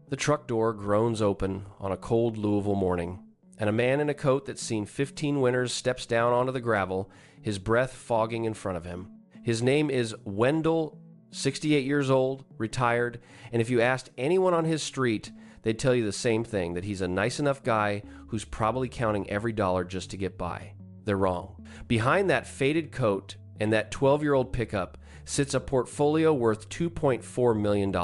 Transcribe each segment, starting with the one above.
The truck door groans open on a cold Louisville morning, and a man in a coat that's seen 15 winters steps down onto the gravel, his breath fogging in front of him. His name is Wendell, 68 years old, retired, and if you asked anyone on his street, they'd tell you the same thing, that he's a nice enough guy who's probably counting every dollar just to get by. They're wrong. Behind that faded coat and that 12-year-old pickup sits a portfolio worth $2.4 million,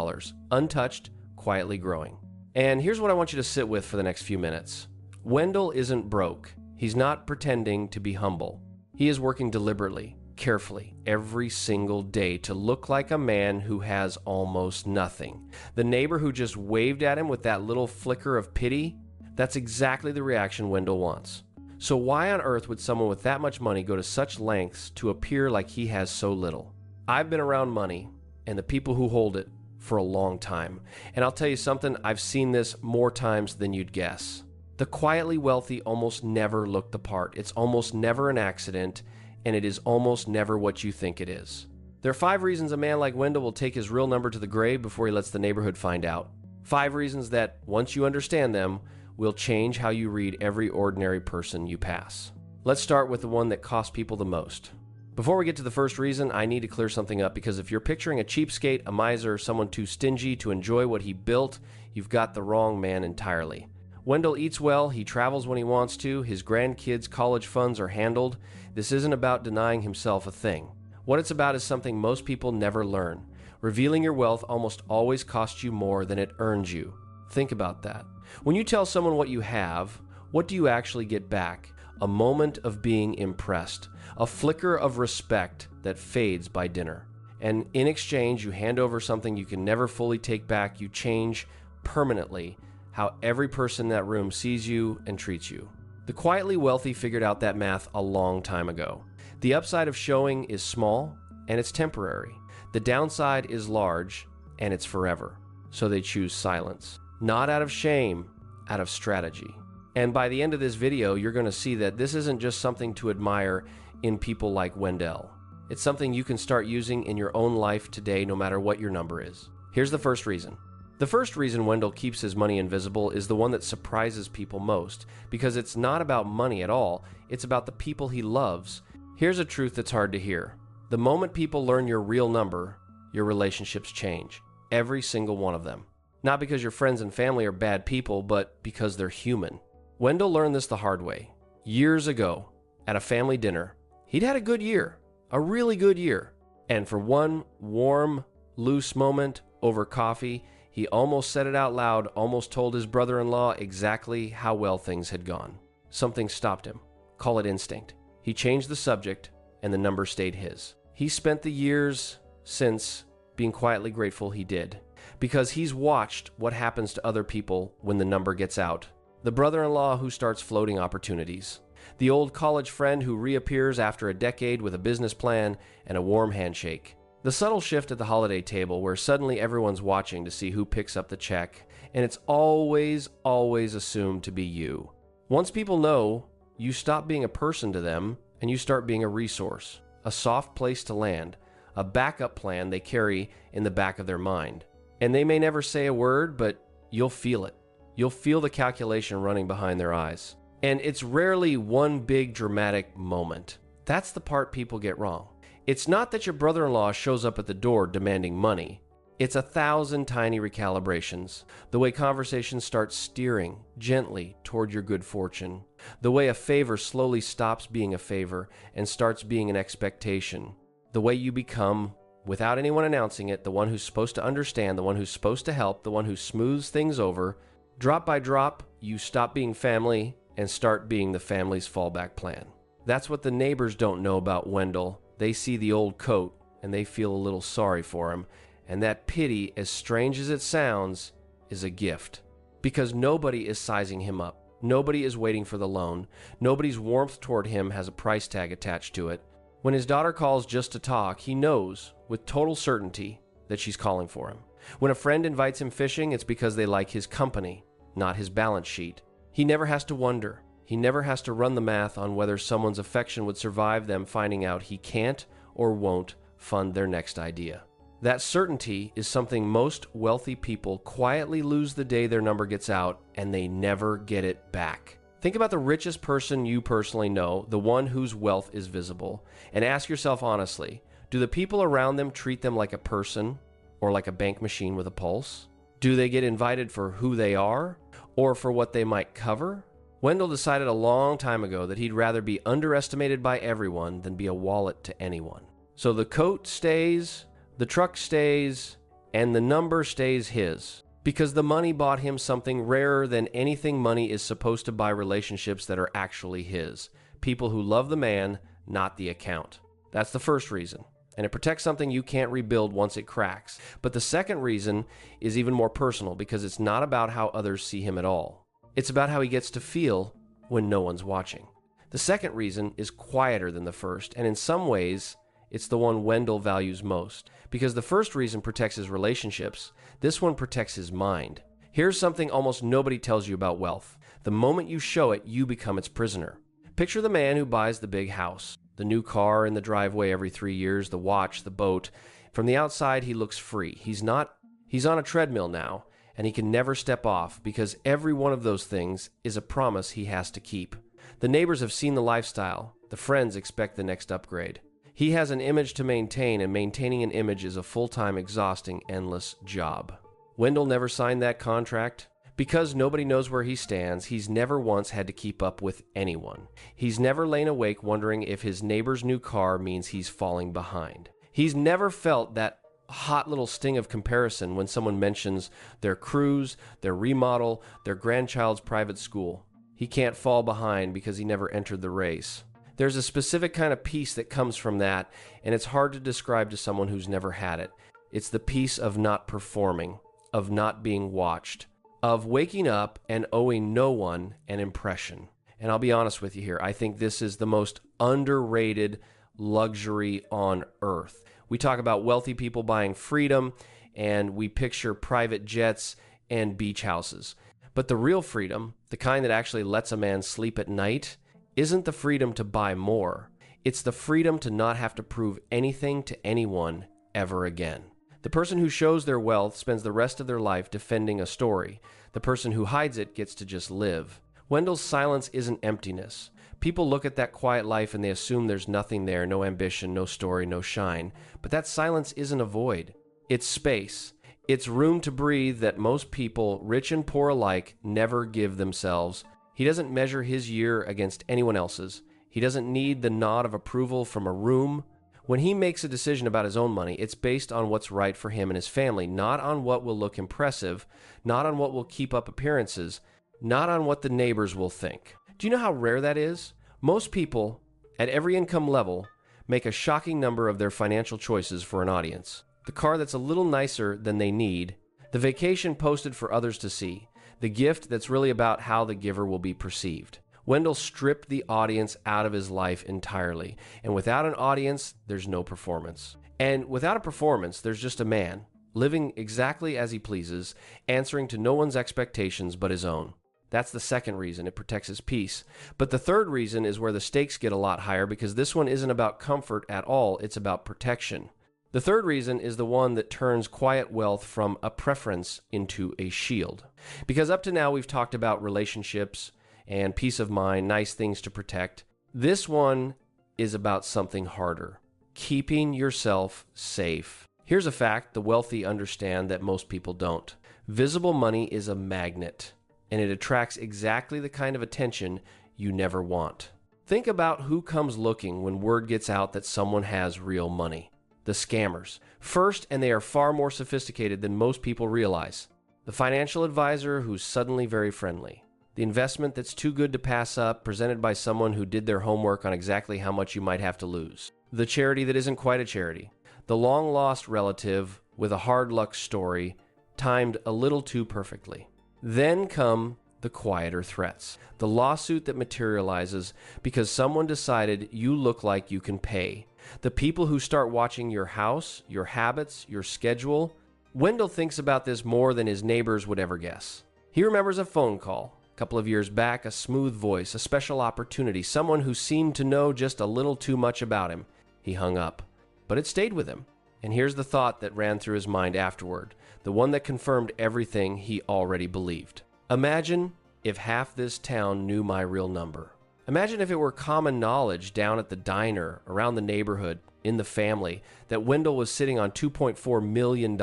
untouched, quietly growing. And here's what I want you to sit with for the next few minutes. Wendell isn't broke. He's not pretending to be humble. He is working deliberately, carefully, every single day to look like a man who has almost nothing. The neighbor who just waved at him with that little flicker of pity, that's exactly the reaction Wendell wants. So why on earth would someone with that much money go to such lengths to appear like he has so little? I've been around money and the people who hold it for a long time. And I'll tell you something, I've seen this more times than you'd guess. The quietly wealthy almost never look the part. It's almost never an accident, and it is almost never what you think it is. There are 5 reasons a man like Wendell will take his real number to the grave before he lets the neighborhood find out. 5 reasons that, once you understand them, will change how you read every ordinary person you pass. Let's start with the one that costs people the most. Before we get to the first reason, I need to clear something up, because if you're picturing a cheapskate, a miser, someone too stingy to enjoy what he built, you've got the wrong man entirely. Wendell eats well, he travels when he wants to, his grandkids' college funds are handled. This isn't about denying himself a thing. What it's about is something most people never learn. Revealing your wealth almost always costs you more than it earns you. Think about that. When you tell someone what you have, what do you actually get back? A moment of being impressed, a flicker of respect that fades by dinner. And in exchange, you hand over something you can never fully take back. You change permanently how every person in that room sees you and treats you. The quietly wealthy figured out that math a long time ago. The upside of showing is small and it's temporary. The downside is large and it's forever. So they choose silence. Not out of shame, out of strategy. And by the end of this video, you're going to see that this isn't just something to admire in people like Wendell. It's something you can start using in your own life today, no matter what your number is. Here's the first reason. The first reason Wendell keeps his money invisible is the one that surprises people most, because it's not about money at all, it's about the people he loves. Here's a truth that's hard to hear. The moment people learn your real number, your relationships change. Every single one of them. Not because your friends and family are bad people, but because they're human. Wendell learned this the hard way. Years ago, at a family dinner, he'd had a good year, a really good year. And for one warm, loose moment over coffee, he almost said it out loud, almost told his brother-in-law exactly how well things had gone. Something stopped him. Call it instinct. He changed the subject, and the number stayed his. He spent the years since being quietly grateful he did, because he's watched what happens to other people when the number gets out. The brother-in-law who starts floating opportunities. The old college friend who reappears after a decade with a business plan and a warm handshake. The subtle shift at the holiday table where suddenly everyone's watching to see who picks up the check, and it's always assumed to be you. Once people know, you stop being a person to them and you start being a resource, a soft place to land, a backup plan they carry in the back of their mind. And they may never say a word, but you'll feel it. You'll feel the calculation running behind their eyes. And it's rarely one big dramatic moment. That's the part people get wrong. It's not that your brother-in-law shows up at the door demanding money. It's 1,000 tiny recalibrations. The way conversations start steering gently toward your good fortune. The way a favor slowly stops being a favor and starts being an expectation. The way you become, without anyone announcing it, the one who's supposed to understand, the one who's supposed to help, the one who smooths things over. Drop by drop, you stop being family and start being the family's fallback plan. That's what the neighbors don't know about Wendell. They see the old coat and they feel a little sorry for him. And that pity, as strange as it sounds, is a gift. Because nobody is sizing him up. Nobody is waiting for the loan. Nobody's warmth toward him has a price tag attached to it. When his daughter calls just to talk, he knows with total certainty that she's calling for him. When a friend invites him fishing, it's because they like his company, not his balance sheet. He never has to wonder. He never has to run the math on whether someone's affection would survive them finding out he can't or won't fund their next idea. That certainty is something most wealthy people quietly lose the day their number gets out, and they never get it back. Think about the richest person you personally know, the one whose wealth is visible, and ask yourself honestly, do the people around them treat them like a person or like a bank machine with a pulse? Do they get invited for who they are or for what they might cover? Wendell decided a long time ago that he'd rather be underestimated by everyone than be a wallet to anyone. So the coat stays, the truck stays, and the number stays his, because the money bought him something rarer than anything money is supposed to buy: relationships that are actually his. People who love the man, not the account. That's the first reason. And it protects something you can't rebuild once it cracks. But the second reason is even more personal, because it's not about how others see him at all. It's about how he gets to feel when no one's watching. The second reason is quieter than the first, and in some ways, it's the one Wendell values most. Because the first reason protects his relationships, this one protects his mind. Here's something almost nobody tells you about wealth. The moment you show it, you become its prisoner. Picture the man who buys the big house, the new car in the driveway every 3 years, the watch, the boat. From the outside, he looks free. He's on a treadmill now, and he can never step off, because every one of those things is a promise he has to keep. The neighbors have seen the lifestyle. The friends expect the next upgrade. He has an image to maintain, and maintaining an image is a full-time, exhausting, endless job. Wendell never signed that contract. Because nobody knows where he stands, he's never once had to keep up with anyone. He's never lain awake wondering if his neighbor's new car means he's falling behind. He's never felt that hot little sting of comparison when someone mentions their cruise, their remodel, their grandchild's private school. He can't fall behind because he never entered the race. There's a specific kind of peace that comes from that, and it's hard to describe to someone who's never had it. It's the peace of not performing, of not being watched, of waking up and owing no one an impression. And I'll be honest with you here, I think this is the most underrated luxury on earth. We talk about wealthy people buying freedom, and we picture private jets and beach houses. But the real freedom, the kind that actually lets a man sleep at night, isn't the freedom to buy more. It's the freedom to not have to prove anything to anyone ever again. The person who shows their wealth spends the rest of their life defending a story. The person who hides it gets to just live. Wendell's silence isn't emptiness. People look at that quiet life and they assume there's nothing there, no ambition, no story, no shine. But that silence isn't a void. It's space. It's room to breathe that most people, rich and poor alike, never give themselves. He doesn't measure his year against anyone else's. He doesn't need the nod of approval from a room. When he makes a decision about his own money, it's based on what's right for him and his family, not on what will look impressive, not on what will keep up appearances, not on what the neighbors will think. Do you know how rare that is? Most people, at every income level, make a shocking number of their financial choices for an audience. The car that's a little nicer than they need, the vacation posted for others to see, the gift that's really about how the giver will be perceived. Wendell stripped the audience out of his life entirely. And without an audience, there's no performance. And without a performance, there's just a man, living exactly as he pleases, answering to no one's expectations but his own. That's the second reason. It protects his peace. But the third reason is where the stakes get a lot higher, because this one isn't about comfort at all. It's about protection. The third reason is the one that turns quiet wealth from a preference into a shield. Because up to now, we've talked about relationships and peace of mind, nice things to protect. This one is about something harder: keeping yourself safe. Here's a fact the wealthy understand that most people don't. Visible money is a magnet, and it attracts exactly the kind of attention you never want. Think about who comes looking when word gets out that someone has real money. The scammers. First, and they are far more sophisticated than most people realize. The financial advisor who's suddenly very friendly. The investment that's too good to pass up, presented by someone who did their homework on exactly how much you might have to lose. The charity that isn't quite a charity. The long-lost relative with a hard luck story, timed a little too perfectly. Then come the quieter threats. The lawsuit that materializes because someone decided you look like you can pay. The people who start watching your house, your habits, your schedule. Wendell thinks about this more than his neighbors would ever guess. He remembers a phone call. A couple of years back, a smooth voice, a special opportunity, someone who seemed to know just a little too much about him. He hung up. But it stayed with him. And here's the thought that ran through his mind afterward, the one that confirmed everything he already believed. Imagine if half this town knew my real number. Imagine if it were common knowledge down at the diner, around the neighborhood, in the family, that Wendell was sitting on $2.4 million.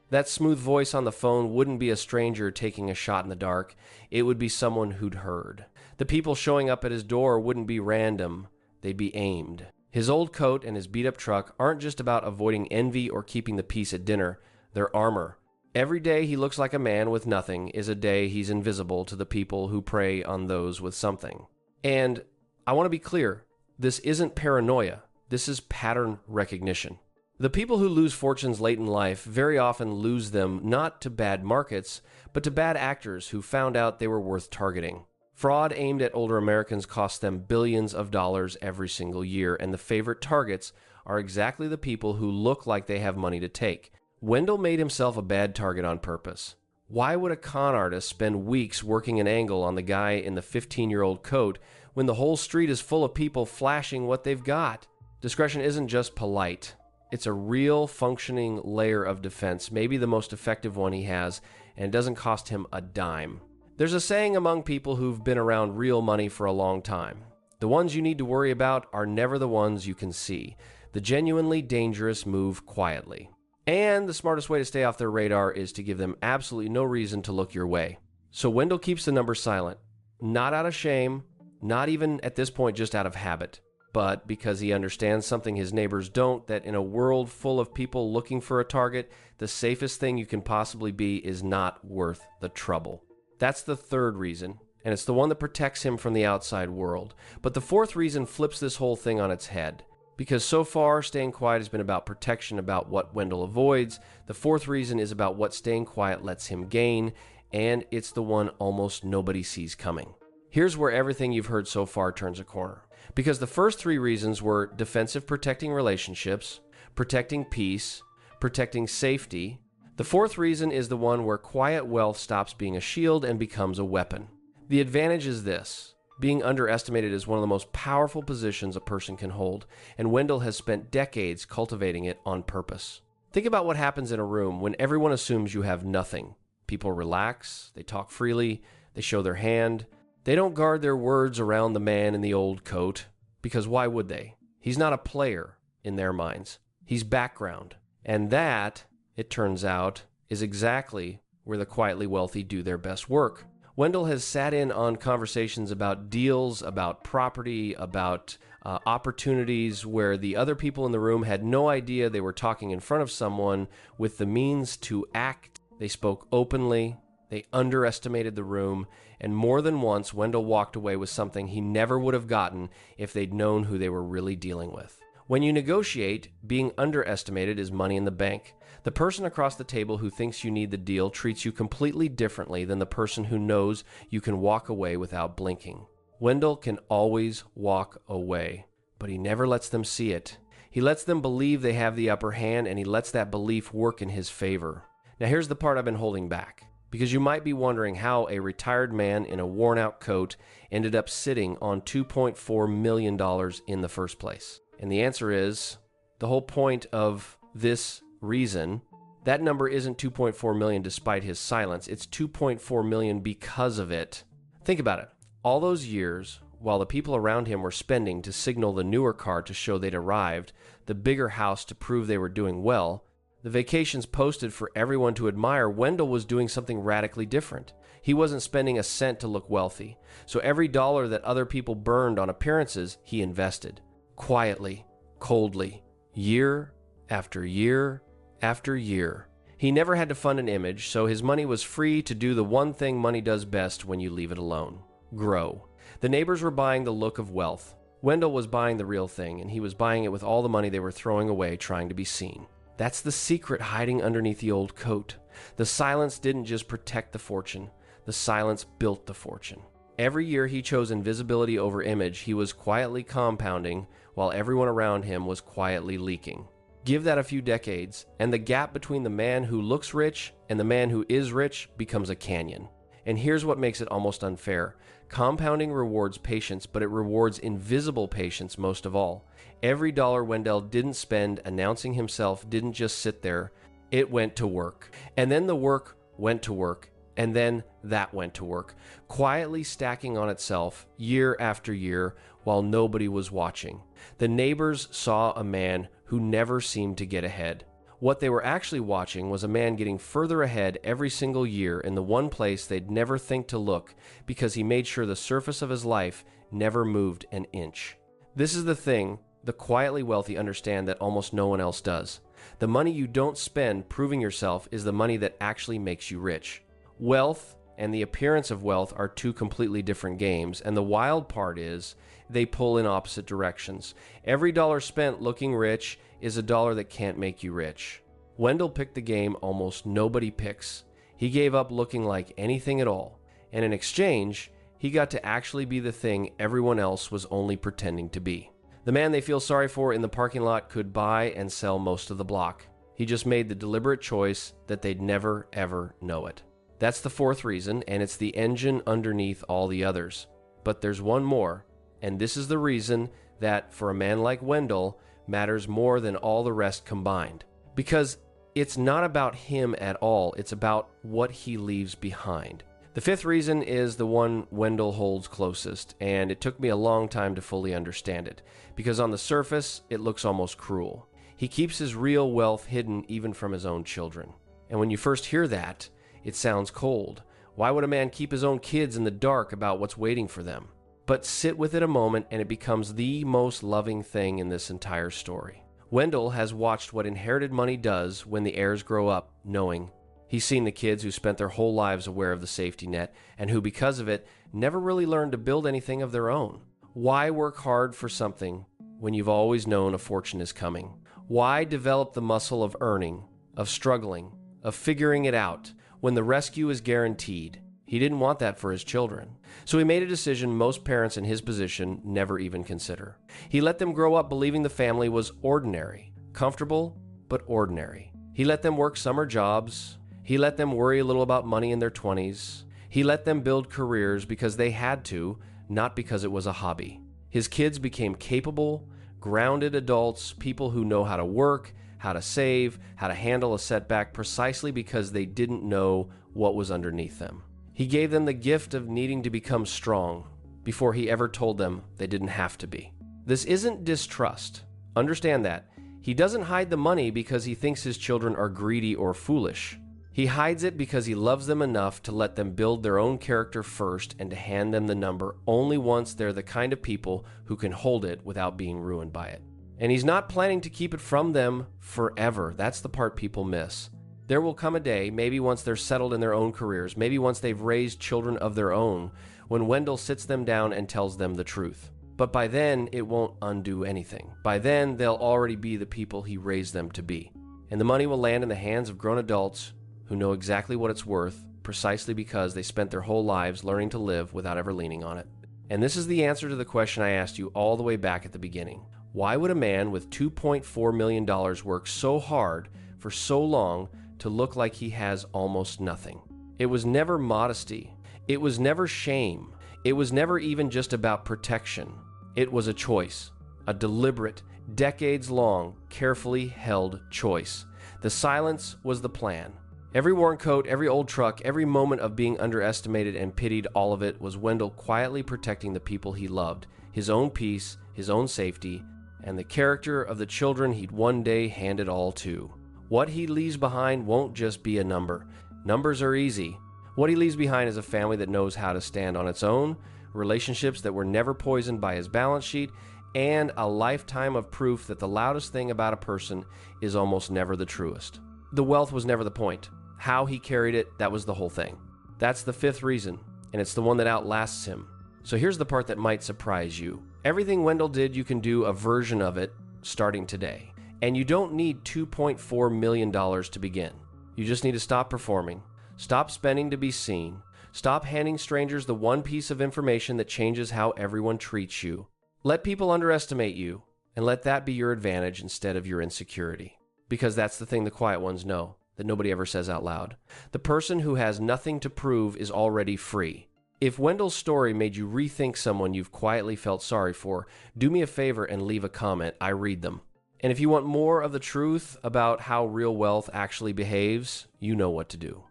That smooth voice on the phone wouldn't be a stranger taking a shot in the dark. It would be someone who'd heard. The people showing up at his door wouldn't be random. They'd be aimed. His old coat and his beat-up truck aren't just about avoiding envy or keeping the peace at dinner. They're armor. Every day he looks like a man with nothing is a day he's invisible to the people who prey on those with something. And I want to be clear, this isn't paranoia. This is pattern recognition. The people who lose fortunes late in life very often lose them not to bad markets, but to bad actors who found out they were worth targeting. Fraud aimed at older Americans costs them billions of dollars every single year, and the favorite targets are exactly the people who look like they have money to take. Wendell made himself a bad target on purpose. Why would a con artist spend weeks working an angle on the guy in the 15-year-old coat when the whole street is full of people flashing what they've got? Discretion isn't just polite. It's a real functioning layer of defense, maybe the most effective one he has, and it doesn't cost him a dime. There's a saying among people who've been around real money for a long time. The ones you need to worry about are never the ones you can see. The genuinely dangerous move quietly. And the smartest way to stay off their radar is to give them absolutely no reason to look your way. So Wendell keeps the number silent. Not out of shame, not even at this point just out of habit, but because he understands something his neighbors don't, that in a world full of people looking for a target, the safest thing you can possibly be is not worth the trouble. That's the third reason, and it's the one that protects him from the outside world. But the fourth reason flips this whole thing on its head. Because so far, staying quiet has been about protection, about what Wendell avoids. The fourth reason is about what staying quiet lets him gain, and it's the one almost nobody sees coming. Here's where everything you've heard so far turns a corner. Because the first three reasons were defensive protecting relationships, protecting peace, protecting safety. The fourth reason is the one where quiet wealth stops being a shield and becomes a weapon. The advantage is this. Being underestimated is one of the most powerful positions a person can hold, and Wendell has spent decades cultivating it on purpose. Think about what happens in a room when everyone assumes you have nothing. People relax, they talk freely, they show their hand. They don't guard their words around the man in the old coat, because why would they? He's not a player in their minds. He's background. And that, it turns out, is exactly where the quietly wealthy do their best work. Wendell has sat in on conversations about deals, about property, about opportunities where the other people in the room had no idea they were talking in front of someone with the means to act. They spoke openly, they underestimated the room, and more than once Wendell walked away with something he never would have gotten if they'd known who they were really dealing with. When you negotiate, being underestimated is money in the bank. The person across the table who thinks you need the deal treats you completely differently than the person who knows you can walk away without blinking. Wendell can always walk away, but he never lets them see it. He lets them believe they have the upper hand, and he lets that belief work in his favor. Now here's the part I've been holding back, because you might be wondering how a retired man in a worn-out coat ended up sitting on $2.4 million in the first place. And the answer is, the whole point of this reason, that number isn't 2.4 million despite his silence. It's 2.4 million because of it. Think about it. All those years, while the people around him were spending to signal the newer car to show they'd arrived, the bigger house to prove they were doing well, the vacations posted for everyone to admire, Wendell was doing something radically different. He wasn't spending a cent to look wealthy. So every dollar that other people burned on appearances, he invested. Quietly, coldly, year after year after year. He never had to fund an image, so his money was free to do the one thing money does best when you leave it alone: grow. The neighbors were buying the look of wealth. Wendell was buying the real thing, and he was buying it with all the money they were throwing away trying to be seen. That's the secret hiding underneath the old coat. The silence didn't just protect the fortune. The silence built the fortune. Every year he chose invisibility over image, he was quietly compounding while everyone around him was quietly leaking. Give that a few decades, and the gap between the man who looks rich and the man who is rich becomes a canyon. And here's what makes it almost unfair. Compounding rewards patience, but it rewards invisible patience most of all. Every dollar Wendell didn't spend announcing himself didn't just sit there. It went to work. And then the work went to work. And then that went to work, quietly stacking on itself year after year while nobody was watching. The neighbors saw a man who never seemed to get ahead. What they were actually watching was a man getting further ahead every single year in the one place they'd never think to look because he made sure the surface of his life never moved an inch. This is the thing the quietly wealthy understand that almost no one else does. The money you don't spend proving yourself is the money that actually makes you rich. Wealth and the appearance of wealth are two completely different games, and the wild part is they pull in opposite directions. Every dollar spent looking rich is a dollar that can't make you rich. Wendell picked the game almost nobody picks. He gave up looking like anything at all, and in exchange, he got to actually be the thing everyone else was only pretending to be. The man they feel sorry for in the parking lot could buy and sell most of the block. He just made the deliberate choice that they'd never, ever know it. That's the fourth reason, and it's the engine underneath all the others. But there's one more, and this is the reason that, for a man like Wendell, matters more than all the rest combined. Because it's not about him at all, it's about what he leaves behind. The fifth reason is the one Wendell holds closest, and it took me a long time to fully understand it, because on the surface, it looks almost cruel. He keeps his real wealth hidden even from his own children. And when you first hear that, it sounds cold. Why would a man keep his own kids in the dark about what's waiting for them? But sit with it a moment and it becomes the most loving thing in this entire story. Wendell has watched what inherited money does when the heirs grow up, knowing. He's seen the kids who spent their whole lives aware of the safety net and who, because of it, never really learned to build anything of their own. Why work hard for something when you've always known a fortune is coming? Why develop the muscle of earning, of struggling, of figuring it out, when the rescue is guaranteed? He didn't want that for his children. So he made a decision most parents in his position never even consider. He let them grow up believing the family was ordinary, comfortable, but ordinary. He let them work summer jobs. He let them worry a little about money in their 20s. He let them build careers because they had to, not because it was a hobby. His kids became capable, grounded adults, people who know how to work, how to save, how to handle a setback precisely because they didn't know what was underneath them. He gave them the gift of needing to become strong before he ever told them they didn't have to be. This isn't distrust. Understand that. He doesn't hide the money because he thinks his children are greedy or foolish. He hides it because he loves them enough to let them build their own character first and to hand them the number only once they're the kind of people who can hold it without being ruined by it. And he's not planning to keep it from them forever. That's the part people miss. There will come a day, maybe once they're settled in their own careers, maybe once they've raised children of their own, when Wendell sits them down and tells them the truth. But by then, it won't undo anything. By then, they'll already be the people he raised them to be. And the money will land in the hands of grown adults who know exactly what it's worth, precisely because they spent their whole lives learning to live without ever leaning on it. And this is the answer to the question I asked you all the way back at the beginning. Why would a man with $2.4 million work so hard for so long to look like he has almost nothing? It was never modesty. It was never shame. It was never even just about protection. It was a choice, a deliberate, decades-long, carefully held choice. The silence was the plan. Every worn coat, every old truck, every moment of being underestimated and pitied, all of it was Wendell quietly protecting the people he loved, his own peace, his own safety, and the character of the children he'd one day hand it all to. What he leaves behind won't just be a number. Numbers are easy. What he leaves behind is a family that knows how to stand on its own, relationships that were never poisoned by his balance sheet, and a lifetime of proof that the loudest thing about a person is almost never the truest. The wealth was never the point. How he carried it, that was the whole thing. That's the fifth reason, and it's the one that outlasts him. So here's the part that might surprise you. Everything Wendell did, you can do a version of it starting today. And you don't need $2.4 million to begin. You just need to stop performing, stop spending to be seen, stop handing strangers the one piece of information that changes how everyone treats you. Let people underestimate you, and let that be your advantage instead of your insecurity. Because that's the thing the quiet ones know. that nobody ever says out loud. The person who has nothing to prove is already free. If Wendell's story made you rethink someone you've quietly felt sorry for, do me a favor and leave a comment. I read them. And if you want more of the truth about how real wealth actually behaves, you know what to do.